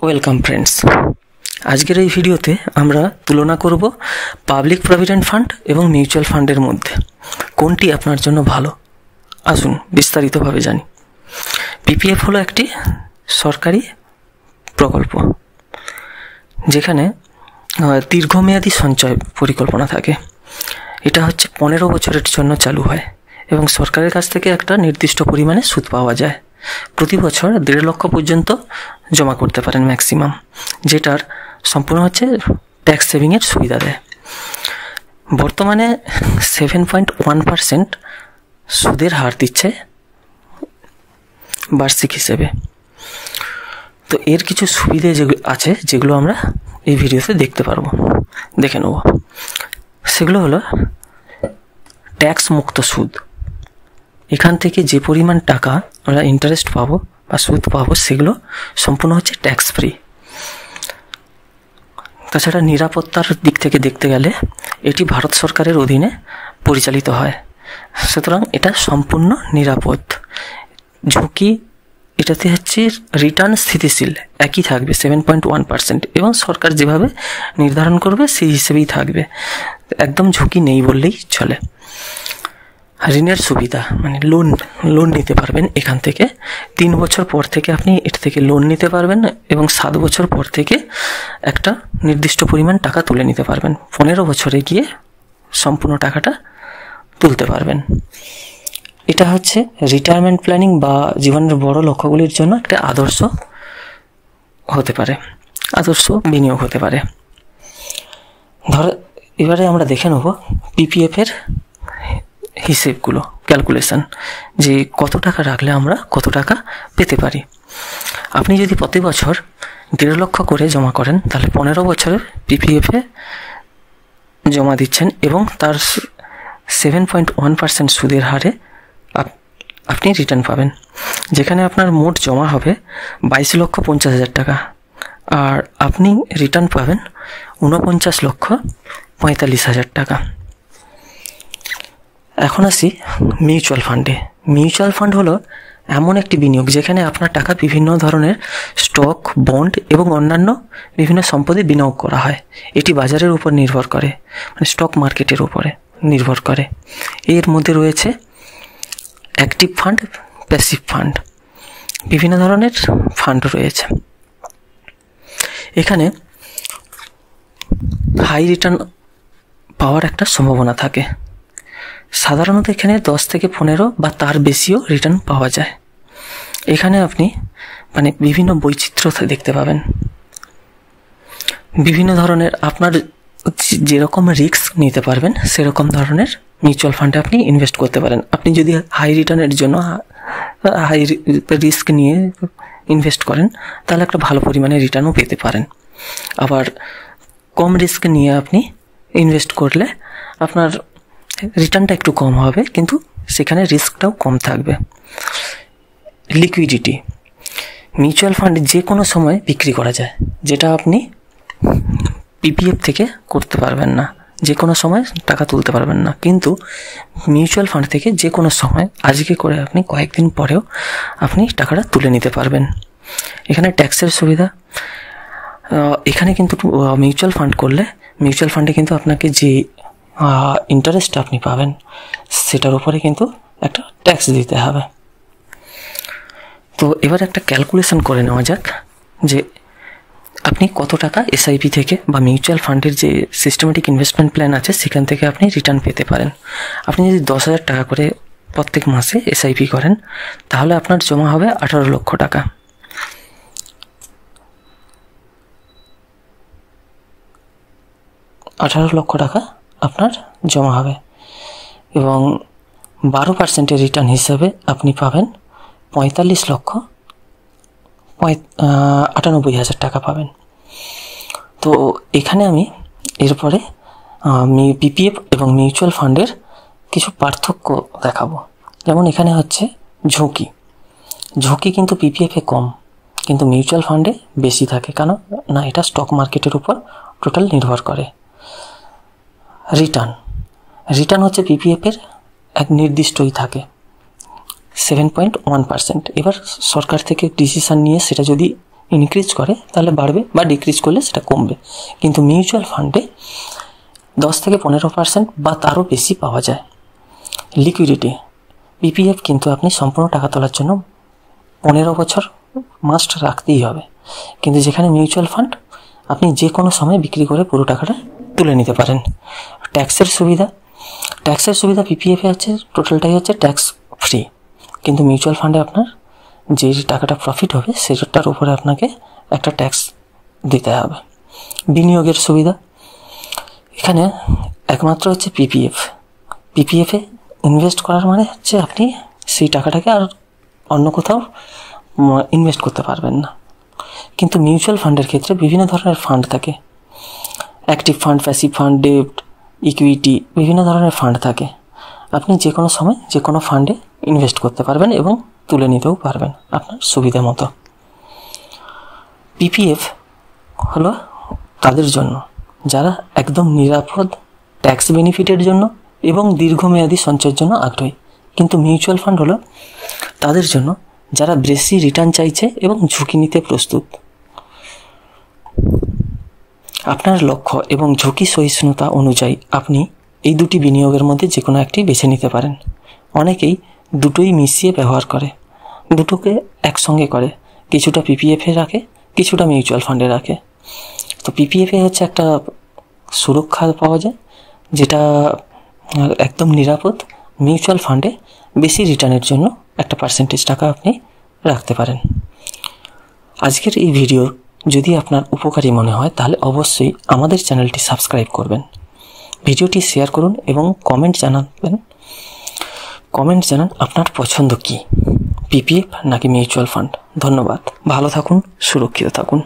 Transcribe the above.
Welcome friends, আজকের এই ভিডিওতে আমরা তুলনা করব পাবলিক প্রভিডেন্ট ফান্ড এবং মিউচুয়াল ফান্ডের মধ্যে কোনটি আপনার জন্য ভালো। আসুন বিস্তারিতভাবে জানি। পিপিএফ হলো একটি সরকারি প্রকল্প যেখানে দীর্ঘমেয়াদী সঞ্চয় পরিকল্পনা থাকে। এটা হচ্ছে 15 বছরের জন্য চালু হয় এবং সরকারের কাছ থেকে একটা নির্দিষ্ট পরিমাণে সুদ পাওয়া যায়। প্রতি বছর 1.5 লক্ষ পর্যন্ত জমা করতে পারেন ম্যাক্সিমাম, যেটার সম্পূর্ণ হচ্ছে ট্যাক্স সেভিংয়ের সুবিধা দেয়। বর্তমানে 7.1% সুদের হার দিচ্ছে বার্ষিক হিসেবে। তো এর কিছু সুবিধে যেগুলো আছে, যেগুলো আমরা এই ভিডিওতে দেখে নেব। সেগুলো হলো ট্যাক্স মুক্ত সুদ। এখান থেকে যে পরিমাণ টাকা আমরা ইন্টারেস্ট পাবো বা সুদ পাবো সেগুলো সম্পূর্ণ হচ্ছে ট্যাক্স ফ্রি। তাছাড়া নিরাপত্তার দিক থেকে দেখতে গেলে এটি ভারত সরকারের অধীনে পরিচালিত হয়, সুতরাং এটা সম্পূর্ণ নিরাপদ। ঝুঁকি এটাতে হচ্ছে রিটার্ন স্থিতিশীল একই থাকবে 7.1% এবং সরকার যেভাবে নির্ধারণ করবে সেই হিসেবেই থাকবে, একদম ঝুঁকি নেই বললেই চলে। ঋণের সুবিধা মানে লোন নিতে পারবেন এখান থেকে। 3 বছর পর থেকে আপনি এটা থেকে লোন নিতে পারবেন এবং 7 বছর পর থেকে একটা নির্দিষ্ট পরিমাণ টাকা তুলে নিতে পারবেন। 15 বছরে গিয়ে সম্পূর্ণ টাকাটা তুলতে পারবেন। এটা হচ্ছে রিটায়ারমেন্ট প্ল্যানিং বা জীবনের বড় লক্ষ্যগুলির জন্য একটা আদর্শ বিনিয়োগ হতে পারে। এবারে আমরা দেখে নেব পিপিএফ এর হিসেবগুলো, ক্যালকুলেশন, যে কত টাকা রাখলে আমরা কত টাকা পেতে পারি। আপনি যদি প্রতি বছর 1.5 লক্ষ করে জমা করেন তাহলে 15 বছরে পিপিএফে জমা দিচ্ছেন এবং তার 7.1% সুদের হারে আপনি রিটার্ন পাবেন, যেখানে আপনার মোট জমা হবে 22,50,000 টাকা আর আপনি রিটার্ন পাবেন 49,45,000 টাকা। এখন আসি মিউচুয়াল ফান্ডে। মিউচুয়াল ফান্ড হলো এমন একটি বিনিয়োগ যেখানে আপনার টাকা বিভিন্ন ধরনের স্টক, বন্ড এবং অন্যান্য বিভিন্ন সম্পদে বিনিয়োগ করা হয়। এটি বাজারের উপর নির্ভর করে, মানে স্টক মার্কেটের উপরে নির্ভর করে। এর মধ্যে রয়েছে অ্যাক্টিভ ফান্ড, প্যাসিভ ফান্ড, বিভিন্ন ধরনের ফান্ড রয়েছে। এখানে হাই রিটার্ন পাওয়ার একটা সম্ভাবনা থাকে। সাধারণত এখানে 10 থেকে 15 বা তার বেশিও রিটার্ন পাওয়া যায়। এখানে আপনি বিভিন্ন বৈচিত্র্য দেখতে পাবেন। বিভিন্ন ধরনের আপনার যেরকম রিস্ক নিতে পারবেন সেরকম ধরনের মিউচুয়াল ফান্ডে আপনি ইনভেস্ট করতে পারেন। আপনি যদি হাই রিটার্নের জন্য হাই রিস্ক নিয়ে ইনভেস্ট করেন তাহলে একটা ভালো পরিমাণে রিটার্নও পেতে পারেন। আবার কম রিস্ক নিয়ে আপনি ইনভেস্ট করলে আপনার রিটার্নটা একটু কম হবে, কিন্তু সেখানে রিস্কটাও কম থাকবে। লিকুইডিটি, মিউচুয়াল ফান্ড যে কোনো সময় বিক্রি করা যায়, যেটা আপনি পিপিএফ থেকে করতে পারবেন না, যে কোনো সময় টাকা তুলতে পারবেন না। কিন্তু মিউচুয়াল ফান্ড থেকে যে কোনো সময়, আজকে করে আপনি কয়েকদিন পরেও আপনি টাকাটা তুলে নিতে পারবেন। এখানে ট্যাক্সের সুবিধা। এখানে কিন্তু মিউচুয়াল ফান্ডে কিন্তু আপনাকে যে ইন্টারেস্ট আপনি পাবেন সেটার উপরে কিন্তু একটা ট্যাক্স দিতে হবে। তো এবার একটা ক্যালকুলেশন করে নেওয়া যাক যে আপনি কত টাকা এসআইপি থেকে বা মিউচুয়াল ফান্ডের যে সিস্টেমেটিক ইনভেস্টমেন্ট প্ল্যান আছে সেখান থেকে আপনি রিটার্ন পেতে পারেন। আপনি যদি 10,000 টাকা করে প্রত্যেক মাসে এসআইপি করেন তাহলে আপনার জমা হবে 18 লক্ষ টাকা। আপনার জমা হবে এবং 12% রিটার্ন হিসাবে আপনি পাবেন 45,98,000 টাকা পাবেন। তো এখানে আমি এরপরে পিপিএফ এবং মিউচুয়াল ফান্ডের কিছু পার্থক্য দেখাবো। যেমন এখানে হচ্ছে ঝুঁকি কিন্তু পিপিএফে কম, কিন্তু মিউচুয়াল ফান্ডে বেশি থাকে, কারণ না এটা স্টক মার্কেটের উপর টোটাল নির্ভর করে। রিটার্ন হচ্ছে পিপিএফের এক নির্দিষ্টই থাকে 7.1%। এবার সরকার থেকে ডিসিশন নিয়ে সেটা যদি ইনক্রিজ করে তাহলে বাড়বে, বা ডিক্রিজ করলে সেটা কমবে। কিন্তু মিউচুয়াল ফান্ডে 10 থেকে 15% বা তারও বেশি পাওয়া যায়। লিকুইডিটি, পিপিএফ কিন্তু আপনি সম্পূর্ণ টাকা তোলার জন্য 15 বছর মাস্ট রাখতেই হবে, কিন্তু যেখানে মিউচুয়াল ফান্ড আপনি যে কোনো সময় বিক্রি করে পুরো টাকাটা তুলে নিতে পারেন। ট্যাক্সের সুবিধা পিপিএফে আছে, টোটালটাই হচ্ছে ট্যাক্স ফ্রি, কিন্তু মিউচুয়াল ফান্ডে আপনার যে টাকাটা প্রফিট হবে সেটার উপরে আপনাকে একটা ট্যাক্স দিতে হবে। বিনিয়োগের সুবিধা, এখানে একমাত্র হচ্ছে পিপিএফে ইনভেস্ট করার মানে হচ্ছে আপনি সেই টাকাটাকে আর অন্য কোথাও ইনভেস্ট করতে পারবেন না। কিন্তু মিউচুয়াল ফান্ডের ক্ষেত্রে বিভিন্ন ধরনের ফান্ড থাকে, active fund, passive fund, debt, equity, বিভিন্ন ধরনের ফান্ড থাকে। আপনি যে কোনো সময় যে কোনো ফান্ডে ইনভেস্ট করতে পারবেন এবং তুলে নিতেও পারবেন আপনার সুবিধা মতো। পিপিএফ হলো তাদের জন্য যারা একদম নিরাপদ ট্যাক্স বেনিফিটের জন্য এবং দীর্ঘমেয়াদী সঞ্চয়ের জন্য আগ্রহী। কিন্তু মিউচুয়াল ফান্ড হলো তাদের জন্য যারা বেশি রিটার্ন চাইছে এবং ঝুঁকি নিতে প্রস্তুত। আপনার লক্ষ্য এবং ঝুঁকি সহিষ্ণুতা অনুযায়ী আপনি এই দুটি বিনিয়োগের মধ্যে যে কোনো একটি বেছে নিতে পারেন। অনেকেই দুটোই মিশিয়ে ব্যবহার করে, দুটোকে একসঙ্গে করে, কিছুটা পিপিএফে রাখে, কিছুটা মিউচুয়াল ফান্ডে রাখে। তো পিপিএফে হচ্ছে একটা সুরক্ষা পাওয়া যায় যেটা একদম নিরাপদ। মিউচুয়াল ফান্ডে বেশি রিটার্নের জন্য একটা পার্সেন্টেজ টাকা আপনি রাখতে পারেন। আজকের এই ভিডিও যদি আপনার উপকারী মনে হয় তাহলে অবশ্যই আমাদের চ্যানেলটি সাবস্ক্রাইব করবেন, ভিডিওটি শেয়ার করুন এবং কমেন্ট জানান আপনার পছন্দ কি, পিপিএফ নাকি মিউচুয়াল ফান্ড। ধন্যবাদ, ভালো থাকুন, সুরক্ষিত থাকুন।